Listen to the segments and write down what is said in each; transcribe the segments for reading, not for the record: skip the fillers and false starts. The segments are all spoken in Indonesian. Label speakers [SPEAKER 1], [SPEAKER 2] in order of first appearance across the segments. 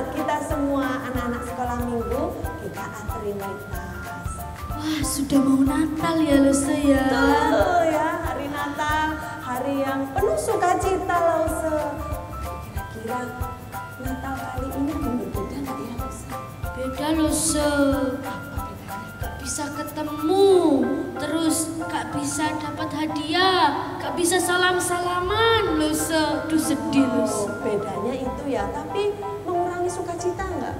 [SPEAKER 1] buat kita semua anak-anak sekolah minggu, kita Trinitas.
[SPEAKER 2] Wah, sudah mau Natal ya Luse ya.
[SPEAKER 1] Betul ya, hari Natal, hari yang penuh sukacita Luse. Kira-kira Natal kali ini berbeda nggak ya Luse?
[SPEAKER 2] Beda Luse. Gak bisa ketemu, terus gak bisa dapat hadiah, gak bisa salam-salaman Luse. Duh sedih Luse.
[SPEAKER 1] Bedanya itu ya, tapi mengurangi sukacita nggak?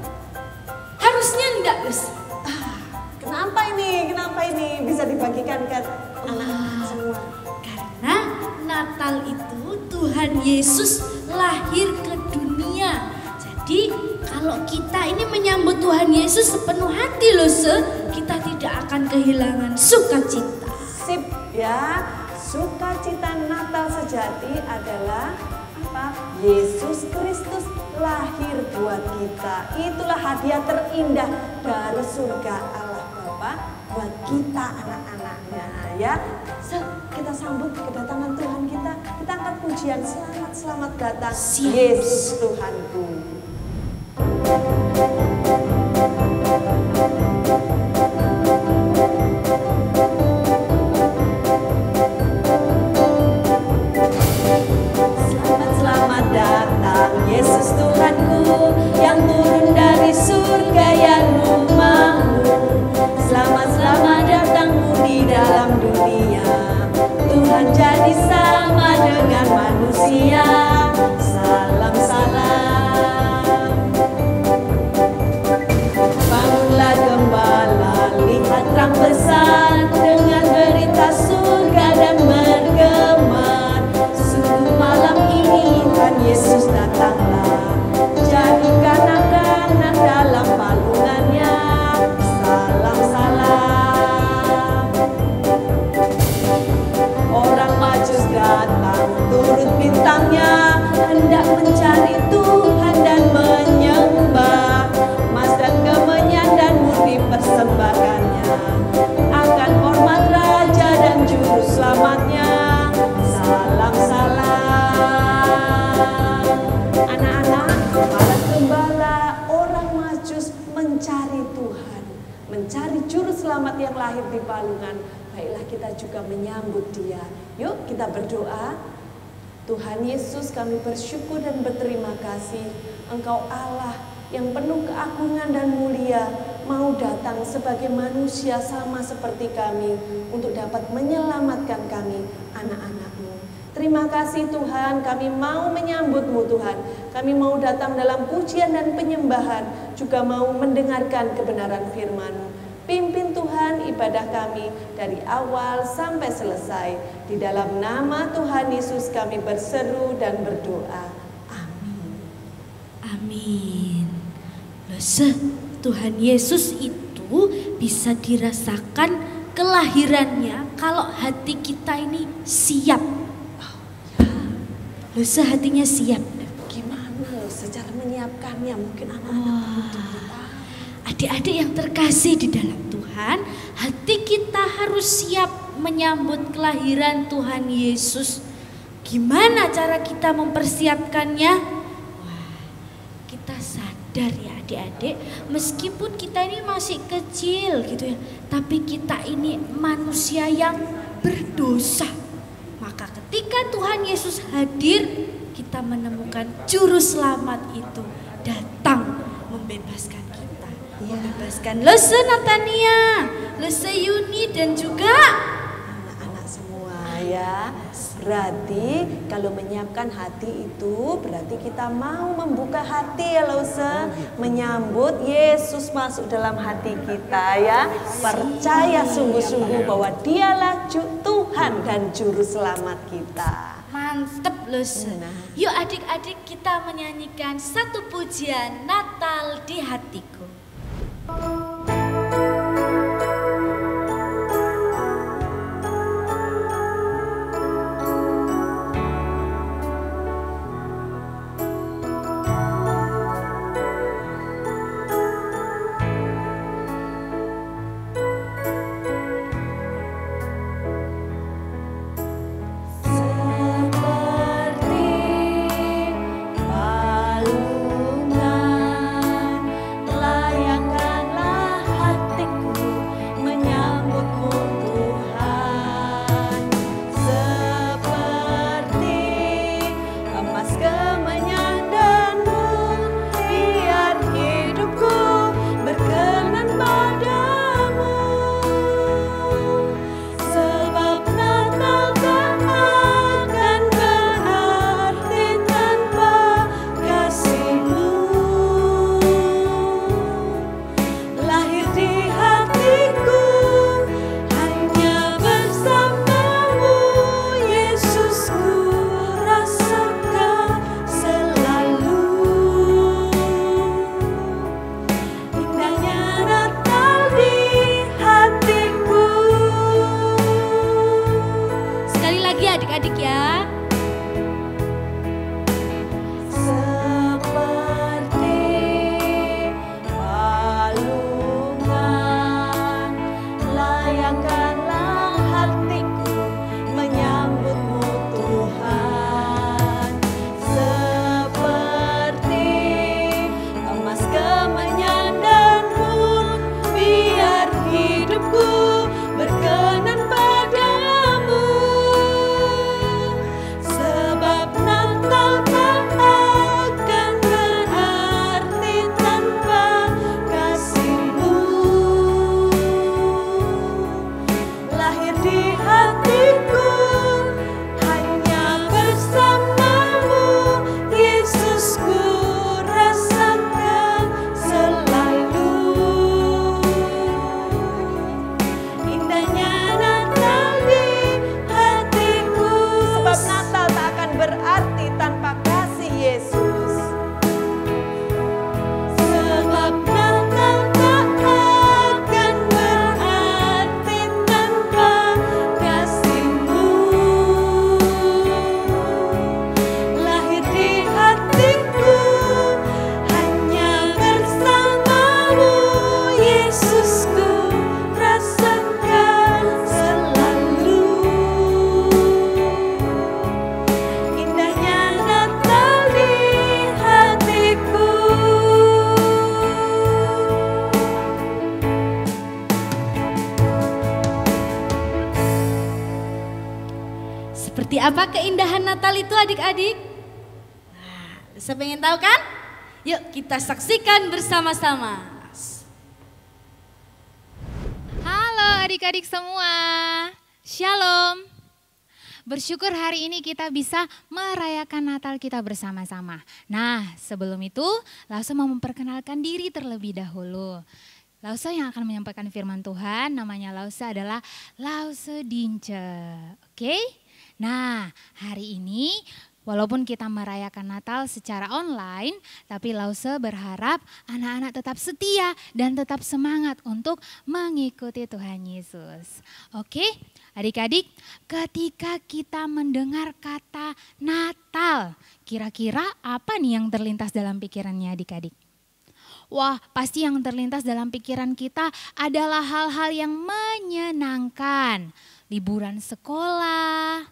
[SPEAKER 2] Harusnya enggak Luse.
[SPEAKER 1] Kenapa ini bisa dibagikan ke anak-anak semua?
[SPEAKER 2] Karena Natal itu Tuhan Yesus lahir ke dunia. Jadi kalau kita ini menyambut Tuhan Yesus sepenuh hati Luse, kita tidak akan kehilangan sukacita.
[SPEAKER 1] Sip ya, sukacita Natal sejati adalah apa? Yesus Kristus lahir buat kita. Itulah hadiah terindah dari surga Allah Bapa buat kita anak-anaknya ya. Kita sambut kedatangan Tuhan kita. Kita angkat pujian, selamat datang Yesus Tuhanku. Selamat datang Yesus Tuhanku yang turun dari surga yang rumahmu. Selamat datangmu di dalam dunia. Tuhan jadi sama dengan manusia. Salam bangunlah gembala, lihat terang besar dengan berita surga dan bergema. Sungguh malam ini Tuhan Yesus datanglah, jadikan anak-anak dalam palungannya. Salam. Orang Majus datang turut bintangnya, hendak mencari Tuhan dan menyembah. Emas dan kemenyan dan murni persembahkannya akan hormat Raja dan Juru Selamatnya. Salam. Anak-anak, para gembala orang Majus mencari Tuhan, mencari Juru Selamat yang lahir di palungan. Baiklah kita juga menyambut Dia. Yuk kita berdoa. Tuhan Yesus, kami bersyukur dan berterima kasih Engkau Allah yang penuh keagungan dan mulia, mau datang sebagai manusia sama seperti kami untuk dapat menyelamatkan kami, anak-anak-Mu. Terima kasih Tuhan, kami mau menyambut-Mu Tuhan. Kami mau datang dalam pujian dan penyembahan, juga mau mendengarkan kebenaran firman-Mu. Pimpin Tuhan ibadah kami dari awal sampai selesai. Di dalam nama Tuhan Yesus kami berseru dan berdoa. Amin.
[SPEAKER 2] Amin. Luse, Tuhan Yesus itu bisa dirasakan kelahirannya kalau hati kita ini siap. Luse, hatinya siap.
[SPEAKER 1] Gimana loh secara menyiapkannya? Mungkin anak-anak butuh kita.
[SPEAKER 2] Adik-adik yang terkasih di dalam Tuhan, hati kita harus siap menyambut kelahiran Tuhan Yesus. Gimana cara kita mempersiapkannya? Wah, kita sadar ya adik-adik, meskipun kita ini masih kecil gitu ya, tapi kita ini manusia yang berdosa. Maka ketika Tuhan Yesus hadir, kita menemukan Juru Selamat itu datang membebaskan kita. Membebaskan Luse Natania, Luse Yuni dan juga
[SPEAKER 1] anak-anak semua ya. Berarti kalau menyiapkan hati itu berarti kita mau membuka hati ya Luse, menyambut Yesus masuk dalam hati kita ya. Percaya sungguh-sungguh bahwa Dialah Tuhan dan Juru Selamat kita.
[SPEAKER 2] Mantep Luse. Yuk adik-adik kita menyanyikan satu pujian Natal di hatiku.
[SPEAKER 1] Seperti palungan
[SPEAKER 2] Seperti apa keindahan Natal itu adik-adik? Nah, saya pengen tahu kan? Yuk kita saksikan bersama-sama.
[SPEAKER 3] Halo adik-adik semua, Shalom. Bersyukur hari ini kita bisa merayakan Natal kita bersama-sama. Nah, sebelum itu Lause mau memperkenalkan diri terlebih dahulu. Lause yang akan menyampaikan firman Tuhan, namanya Lause adalah Lause Dince. Oke? Nah, hari ini walaupun kita merayakan Natal secara online, tapi Lause berharap anak-anak tetap setia dan tetap semangat untuk mengikuti Tuhan Yesus. Oke? Adik-adik, ketika kita mendengar kata Natal, kira-kira apa nih yang terlintas dalam pikirannya adik-adik? Wah, pasti yang terlintas dalam pikiran kita adalah hal-hal yang menyenangkan. Liburan sekolah,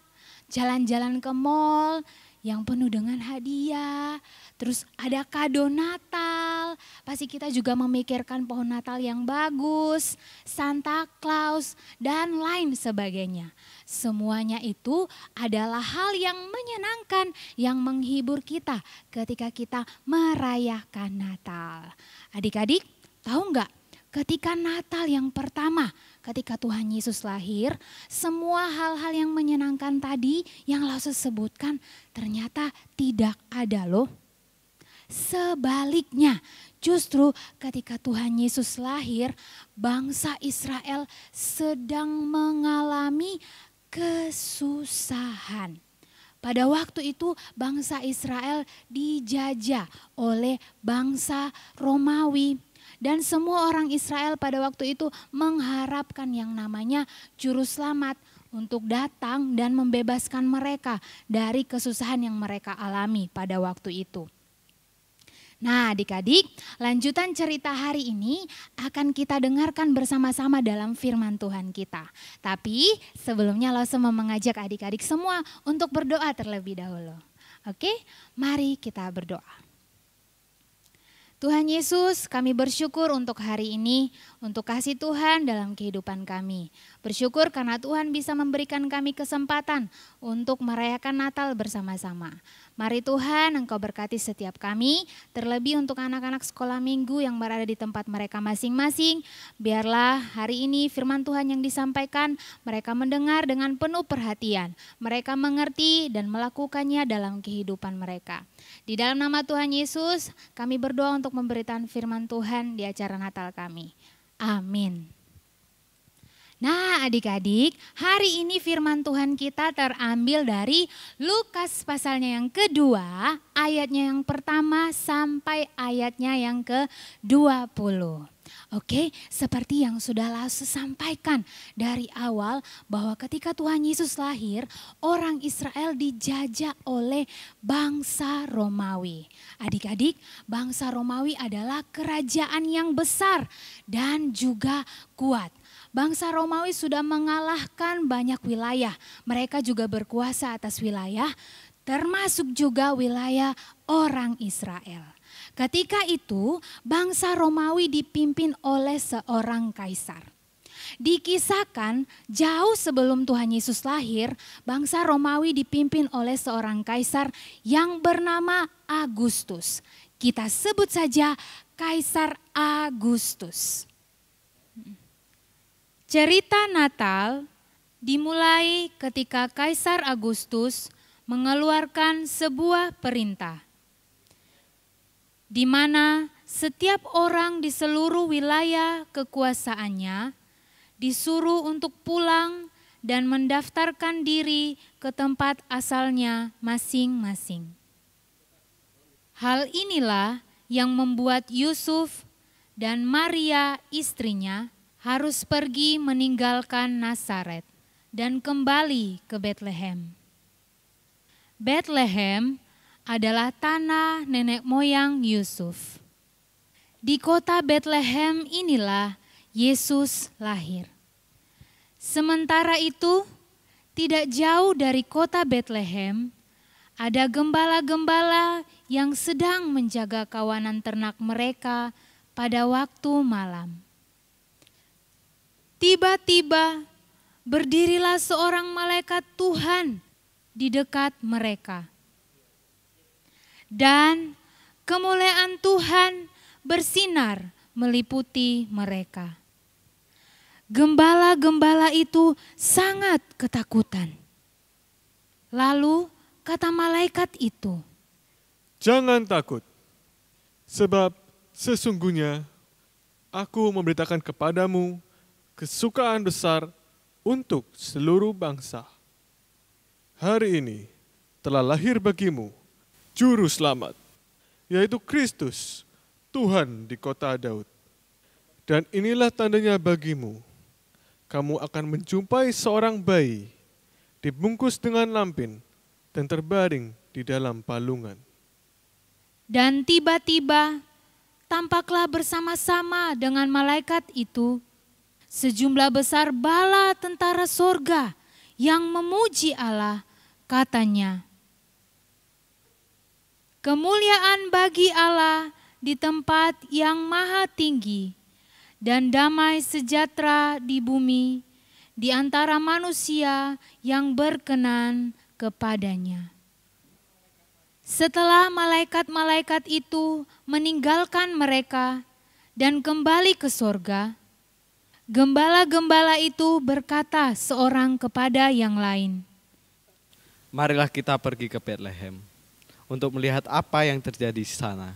[SPEAKER 3] jalan-jalan ke mall yang penuh dengan hadiah, terus ada kado Natal, pasti kita juga memikirkan pohon Natal yang bagus, Santa Claus, dan lain sebagainya. Semuanya itu adalah hal yang menyenangkan, yang menghibur kita ketika kita merayakan Natal. Adik-adik, tahu nggak? Ketika Natal yang pertama, ketika Tuhan Yesus lahir, semua hal-hal yang menyenangkan tadi yang Lause sebutkan ternyata tidak ada loh. Sebaliknya, justru ketika Tuhan Yesus lahir, bangsa Israel sedang mengalami kesusahan. Pada waktu itu bangsa Israel dijajah oleh bangsa Romawi. Dan semua orang Israel pada waktu itu mengharapkan yang namanya juru selamat untuk datang dan membebaskan mereka dari kesusahan yang mereka alami pada waktu itu. Nah adik-adik, lanjutan cerita hari ini akan kita dengarkan bersama-sama dalam firman Tuhan kita. Tapi sebelumnya Lause mau mengajak adik-adik semua untuk berdoa terlebih dahulu. Oke, mari kita berdoa. Tuhan Yesus, kami bersyukur untuk hari ini, untuk kasih Tuhan dalam kehidupan kami. Bersyukur karena Tuhan bisa memberikan kami kesempatan untuk merayakan Natal bersama-sama. Mari Tuhan, Engkau berkati setiap kami, terlebih untuk anak-anak sekolah minggu yang berada di tempat mereka masing-masing. Biarlah hari ini firman Tuhan yang disampaikan, mereka mendengar dengan penuh perhatian. Mereka mengerti dan melakukannya dalam kehidupan mereka. Di dalam nama Tuhan Yesus, kami berdoa untuk memberikan firman Tuhan di acara Natal kami. Amin. Nah adik-adik, hari ini firman Tuhan kita terambil dari Lukas pasalnya yang kedua, ayatnya yang pertama sampai ayatnya yang ke-20. Oke, seperti yang sudah Lause sampaikan dari awal bahwa ketika Tuhan Yesus lahir, orang Israel dijajah oleh bangsa Romawi. Adik-adik, bangsa Romawi adalah kerajaan yang besar dan juga kuat. Bangsa Romawi sudah mengalahkan banyak wilayah. Mereka juga berkuasa atas wilayah, termasuk juga wilayah orang Israel. Ketika itu, bangsa Romawi dipimpin oleh seorang kaisar. Dikisahkan jauh sebelum Tuhan Yesus lahir, bangsa Romawi dipimpin oleh seorang kaisar yang bernama Agustus. Kita sebut saja Kaisar Agustus. Cerita Natal dimulai ketika Kaisar Agustus mengeluarkan sebuah perintah, di mana setiap orang di seluruh wilayah kekuasaannya disuruh untuk pulang dan mendaftarkan diri ke tempat asalnya masing-masing. Hal inilah yang membuat Yusuf dan Maria istrinya harus pergi meninggalkan Nazaret dan kembali ke Betlehem. Betlehem adalah tanah nenek moyang Yusuf. Di kota Betlehem inilah Yesus lahir. Sementara itu, tidak jauh dari kota Betlehem, ada gembala-gembala yang sedang menjaga kawanan ternak mereka pada waktu malam. Tiba-tiba berdirilah seorang malaikat Tuhan di dekat mereka. Dan kemuliaan Tuhan bersinar meliputi mereka. Gembala-gembala itu sangat ketakutan. Lalu kata malaikat itu,
[SPEAKER 4] "Jangan takut, sebab sesungguhnya aku memberitakan kepadamu kesukaan besar untuk seluruh bangsa. Hari ini telah lahir bagimu Juru Selamat, yaitu Kristus, Tuhan di kota Daud. Dan inilah tandanya bagimu, kamu akan menjumpai seorang bayi dibungkus dengan lampin dan terbaring di dalam palungan."
[SPEAKER 3] Dan tiba-tiba tampaklah bersama-sama dengan malaikat itu sejumlah besar bala tentara sorga yang memuji Allah, katanya, "Kemuliaan bagi Allah di tempat yang maha tinggi, dan damai sejahtera di bumi di antara manusia yang berkenan kepadanya." Setelah malaikat-malaikat itu meninggalkan mereka dan kembali ke sorga, gembala-gembala itu berkata seorang kepada yang lain,
[SPEAKER 5] "Marilah kita pergi ke Betlehem untuk melihat apa yang terjadi di sana,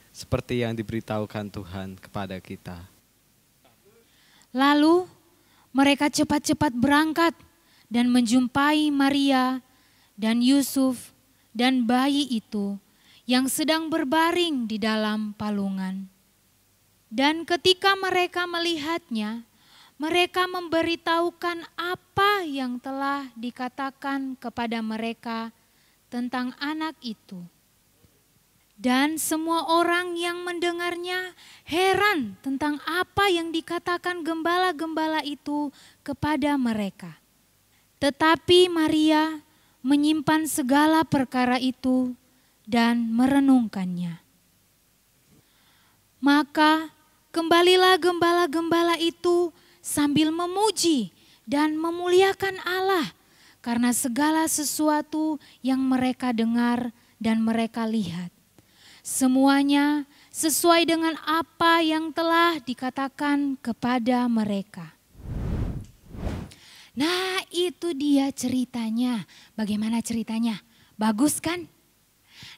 [SPEAKER 5] seperti yang diberitahukan Tuhan kepada kita."
[SPEAKER 3] Lalu mereka cepat-cepat berangkat dan menjumpai Maria dan Yusuf dan bayi itu yang sedang berbaring di dalam palungan. Dan ketika mereka melihatnya, mereka memberitahukan apa yang telah dikatakan kepada mereka tentang anak itu. Dan semua orang yang mendengarnya heran tentang apa yang dikatakan gembala-gembala itu kepada mereka. Tetapi Maria menyimpan segala perkara itu dan merenungkannya. Maka kembalilah gembala-gembala itu sambil memuji dan memuliakan Allah karena segala sesuatu yang mereka dengar dan mereka lihat. Semuanya sesuai dengan apa yang telah dikatakan kepada mereka. Nah, itu dia ceritanya. Bagaimana ceritanya? Bagus kan?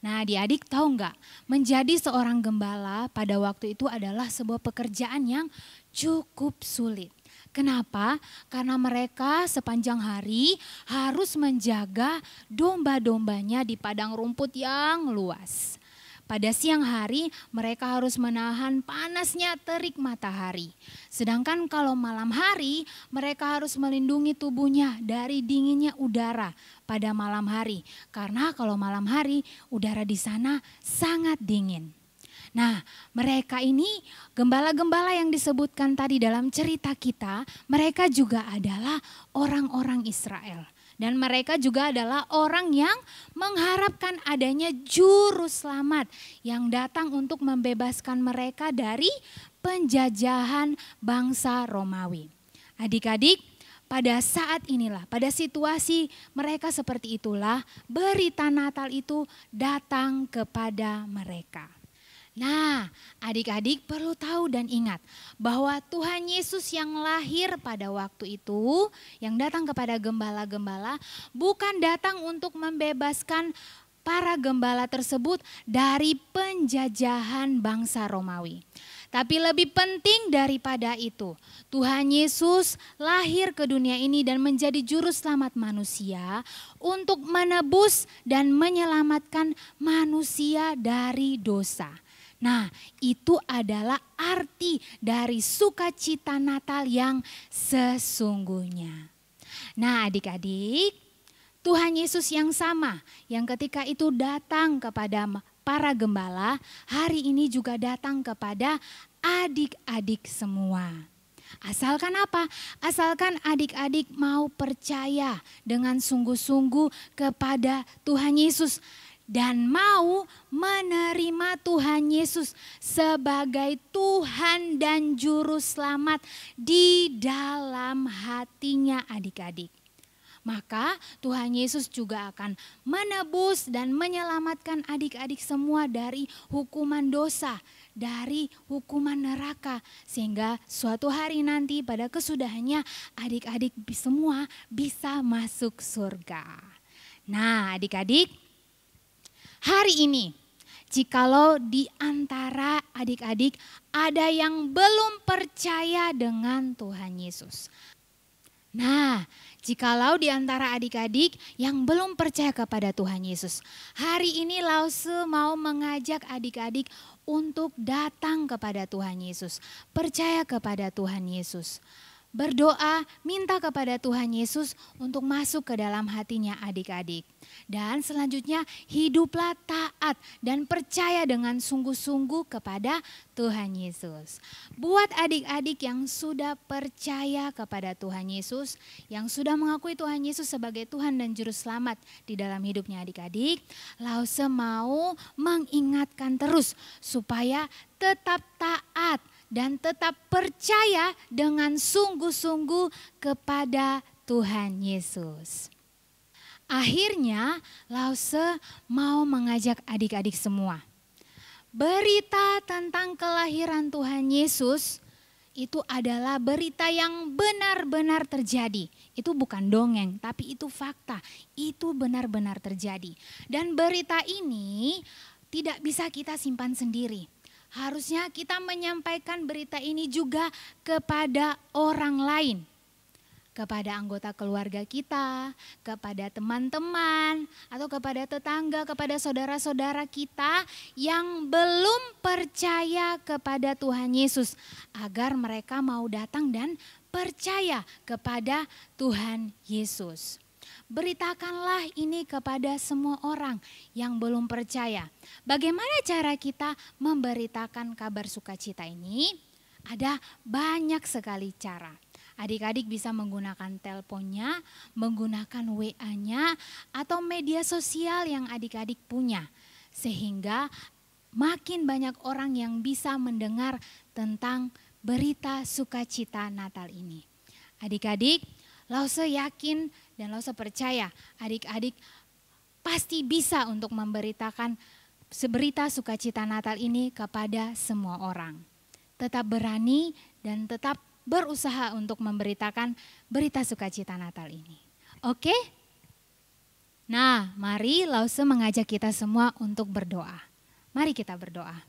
[SPEAKER 3] Nah, adik-adik tahu nggak? Menjadi seorang gembala pada waktu itu adalah sebuah pekerjaan yang cukup sulit. Kenapa? Karena mereka sepanjang hari harus menjaga domba-dombanya di padang rumput yang luas. Pada siang hari mereka harus menahan panasnya terik matahari. Sedangkan kalau malam hari mereka harus melindungi tubuhnya dari dinginnya udara pada malam hari. Karena kalau malam hari udara di sana sangat dingin. Nah, mereka ini gembala-gembala yang disebutkan tadi dalam cerita kita, mereka juga adalah orang-orang Israel. Dan mereka juga adalah orang yang mengharapkan adanya juru selamat yang datang untuk membebaskan mereka dari penjajahan bangsa Romawi. Adik-adik, pada saat inilah, pada situasi mereka seperti itulah, berita Natal itu datang kepada mereka. Nah, adik-adik perlu tahu dan ingat bahwa Tuhan Yesus yang lahir pada waktu itu, yang datang kepada gembala-gembala, bukan datang untuk membebaskan para gembala tersebut dari penjajahan bangsa Romawi. Tapi lebih penting daripada itu, Tuhan Yesus lahir ke dunia ini dan menjadi juru selamat manusia untuk menebus dan menyelamatkan manusia dari dosa. Nah, itu adalah arti dari sukacita Natal yang sesungguhnya. Nah, adik-adik, Tuhan Yesus yang sama yang ketika itu datang kepada para gembala, hari ini juga datang kepada adik-adik semua. Asalkan apa? Asalkan adik-adik mau percaya dengan sungguh-sungguh kepada Tuhan Yesus dan mau menerima Tuhan Yesus sebagai Tuhan dan Juru Selamat di dalam hatinya adik-adik. Maka Tuhan Yesus juga akan menebus dan menyelamatkan adik-adik semua dari hukuman dosa, dari hukuman neraka. Sehingga suatu hari nanti pada kesudahannya adik-adik semua bisa masuk surga. Nah adik-adik, hari ini jikalau di antara adik-adik ada yang belum percaya dengan Tuhan Yesus. Nah, jikalau di antara adik-adik yang belum percaya kepada Tuhan Yesus, hari ini Lause mau mengajak adik-adik untuk datang kepada Tuhan Yesus, percaya kepada Tuhan Yesus. Berdoa, minta kepada Tuhan Yesus untuk masuk ke dalam hatinya adik-adik. Dan selanjutnya hiduplah taat dan percaya dengan sungguh-sungguh kepada Tuhan Yesus. Buat adik-adik yang sudah percaya kepada Tuhan Yesus, yang sudah mengakui Tuhan Yesus sebagai Tuhan dan Juru Selamat di dalam hidupnya adik-adik, Lause mau mengingatkan terus supaya tetap taat dan tetap percaya dengan sungguh-sungguh kepada Tuhan Yesus. Akhirnya Lause mau mengajak adik-adik semua. Berita tentang kelahiran Tuhan Yesus itu adalah berita yang benar-benar terjadi. Itu bukan dongeng, tapi itu fakta. Itu benar-benar terjadi. Dan berita ini tidak bisa kita simpan sendiri. Harusnya kita menyampaikan berita ini juga kepada orang lain. Kepada anggota keluarga kita, kepada teman-teman, atau kepada tetangga, kepada saudara-saudara kita yang belum percaya kepada Tuhan Yesus. Agar mereka mau datang dan percaya kepada Tuhan Yesus. Beritakanlah ini kepada semua orang yang belum percaya. Bagaimana cara kita memberitakan kabar sukacita ini? Ada banyak sekali cara. Adik-adik bisa menggunakan teleponnya, menggunakan WA-nya, atau media sosial yang adik-adik punya. Sehingga makin banyak orang yang bisa mendengar tentang berita sukacita Natal ini. Adik-adik, Lause yakin dan Lause percaya adik-adik pasti bisa untuk memberitakan berita sukacita Natal ini kepada semua orang. Tetap berani dan tetap berusaha untuk memberitakan berita sukacita Natal ini. Oke? Nah, mari Lause mengajak kita semua untuk berdoa. Mari kita berdoa.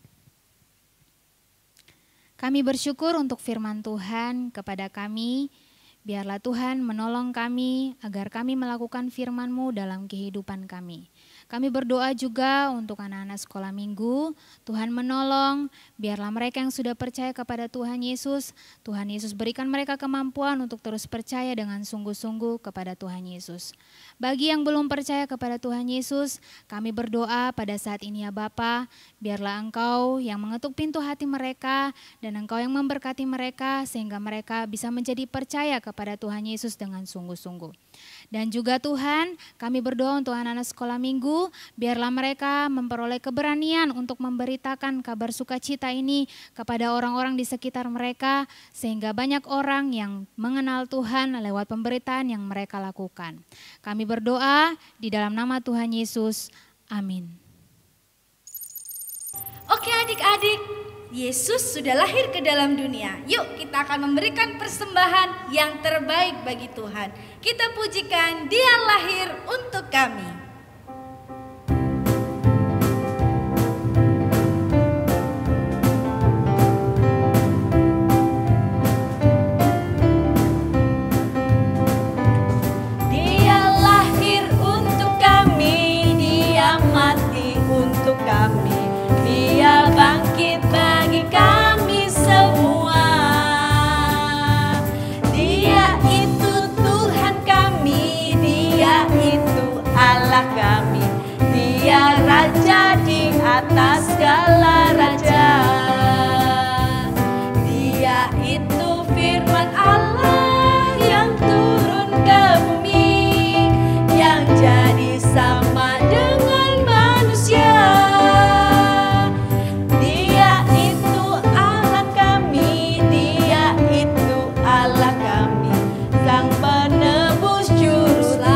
[SPEAKER 3] Kami bersyukur untuk firman Tuhan kepada kami. Biarlah Tuhan menolong kami agar kami melakukan firman-Mu dalam kehidupan kami. Kami berdoa juga untuk anak-anak sekolah minggu, Tuhan menolong, biarlah mereka yang sudah percaya kepada Tuhan Yesus berikan mereka kemampuan untuk terus percaya dengan sungguh-sungguh kepada Tuhan Yesus. Bagi yang belum percaya kepada Tuhan Yesus, kami berdoa pada saat ini ya Bapa, biarlah Engkau yang mengetuk pintu hati mereka dan Engkau yang memberkati mereka sehingga mereka bisa menjadi percaya kepada Tuhan Yesus dengan sungguh-sungguh. Dan juga Tuhan, kami berdoa untuk anak-anak sekolah minggu, biarlah mereka memperoleh keberanian untuk memberitakan kabar sukacita ini kepada orang-orang di sekitar mereka, sehingga banyak orang yang mengenal Tuhan lewat pemberitaan yang mereka lakukan. Kami berdoa di dalam nama Tuhan Yesus. Amin.
[SPEAKER 2] Oke adik-adik, Yesus sudah lahir ke dalam dunia. Yuk kita akan memberikan persembahan yang terbaik bagi Tuhan. Kita pujikan Dia lahir untuk kami.
[SPEAKER 1] Dia lahir untuk kami, Dia mati untuk kami, Dia bangkit bagi kami semua. Dia itu Tuhan kami, Dia itu Allah kami, Dia Raja di atas segala raja. Dia itu firman Allah yang turun ke bumi, yang jadi sama dengan manusia. Dia itu Allah kami, Dia itu Allah kami, Sang penebus juru selamat.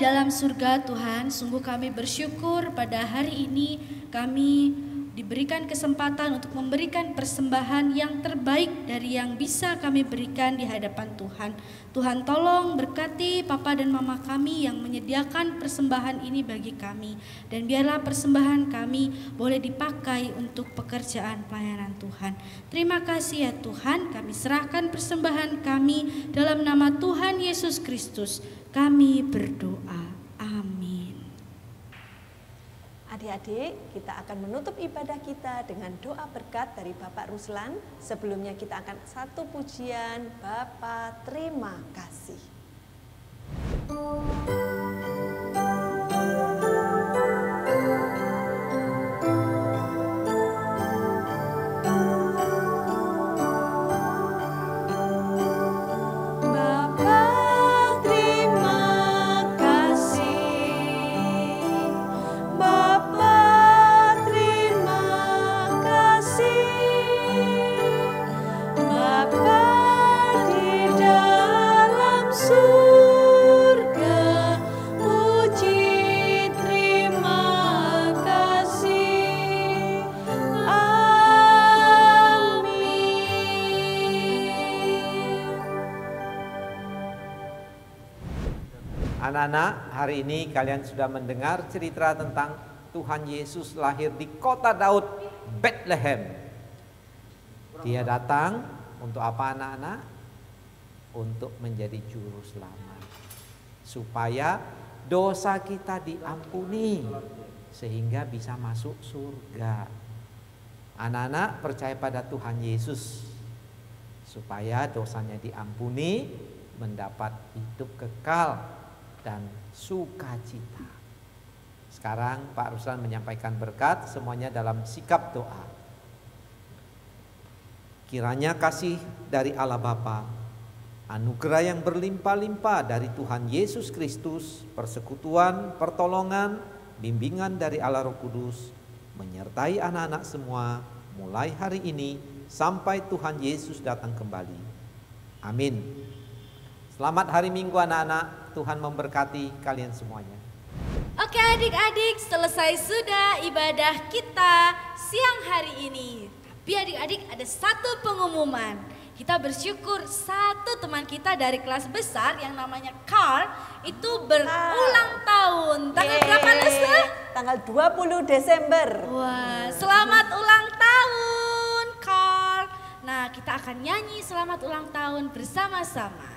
[SPEAKER 2] dalam surga Tuhan, sungguh kami bersyukur pada hari ini kami diberikan kesempatan untuk memberikan persembahan yang terbaik dari yang bisa kami berikan di hadapan Tuhan. Tuhan tolong berkati Papa dan Mama kami yang menyediakan persembahan ini bagi kami. Dan biarlah persembahan kami boleh dipakai untuk pekerjaan pelayanan Tuhan. Terima kasih ya Tuhan, kami serahkan persembahan kami dalam nama Tuhan Yesus Kristus. Kami berdoa. Amin.
[SPEAKER 1] Adik-adik, kita akan menutup ibadah kita dengan doa berkat dari Bapak Ruslan. Sebelumnya kita akan satu pujian, Bapa terima kasih.
[SPEAKER 6] Anak-anak, hari ini kalian sudah mendengar cerita tentang Tuhan Yesus lahir di kota Daud, Bethlehem. Dia datang untuk apa anak-anak? Untuk menjadi juru selamat. Supaya dosa kita diampuni sehingga bisa masuk surga. Anak-anak percaya pada Tuhan Yesus supaya dosanya diampuni, mendapat hidup kekal dan sukacita. Sekarang Pak Ruslan menyampaikan berkat, semuanya dalam sikap doa. Kiranya kasih dari Allah Bapa, anugerah yang berlimpah-limpah dari Tuhan Yesus Kristus, persekutuan, pertolongan, bimbingan dari Allah Roh Kudus menyertai anak-anak semua mulai hari ini sampai Tuhan Yesus datang kembali. Amin. Selamat hari Minggu anak-anak. Tuhan memberkati kalian semuanya.
[SPEAKER 2] Oke adik-adik, selesai sudah ibadah kita siang hari ini. Tapi adik-adik ada satu pengumuman. Kita bersyukur satu teman kita dari kelas besar yang namanya Carl itu berulang tahun. Tanggal berapa Lesa?
[SPEAKER 1] Tanggal 20 Desember.
[SPEAKER 2] Wah, selamat ulang tahun Carl. Nah, kita akan nyanyi selamat ulang tahun bersama-sama.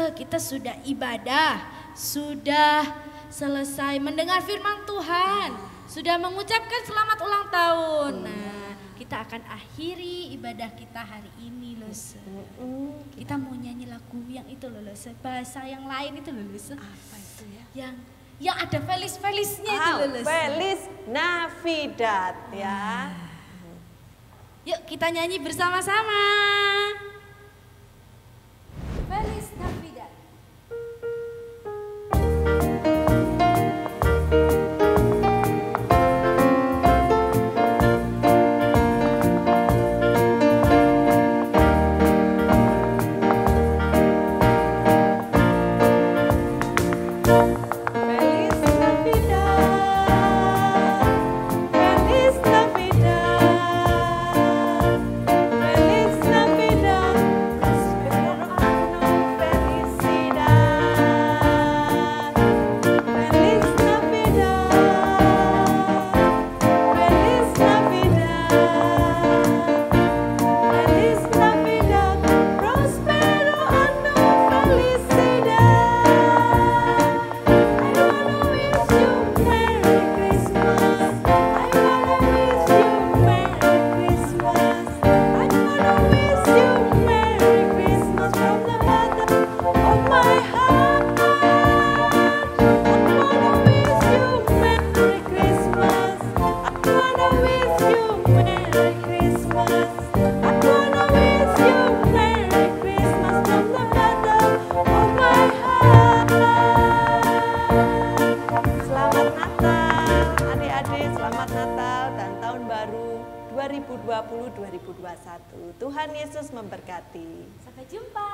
[SPEAKER 2] Kita sudah ibadah, sudah selesai mendengar firman Tuhan, sudah mengucapkan selamat ulang tahun. Nah, kita akan akhiri ibadah kita hari ini loh. Kita mau nyanyi lagu yang itu loh, bahasa yang lain itu loh.
[SPEAKER 1] Apa itu ya?
[SPEAKER 2] Yang ada Feliz-Feliznya itu loh.
[SPEAKER 1] Feliz Navidad ya.
[SPEAKER 2] Yuk kita nyanyi bersama-sama. Feliz Navidad.
[SPEAKER 1] Feliz Navidad, adik-adik, selamat Natal dan Tahun Baru 2020-2021. Tuhan Yesus memberkati.
[SPEAKER 2] Sampai jumpa.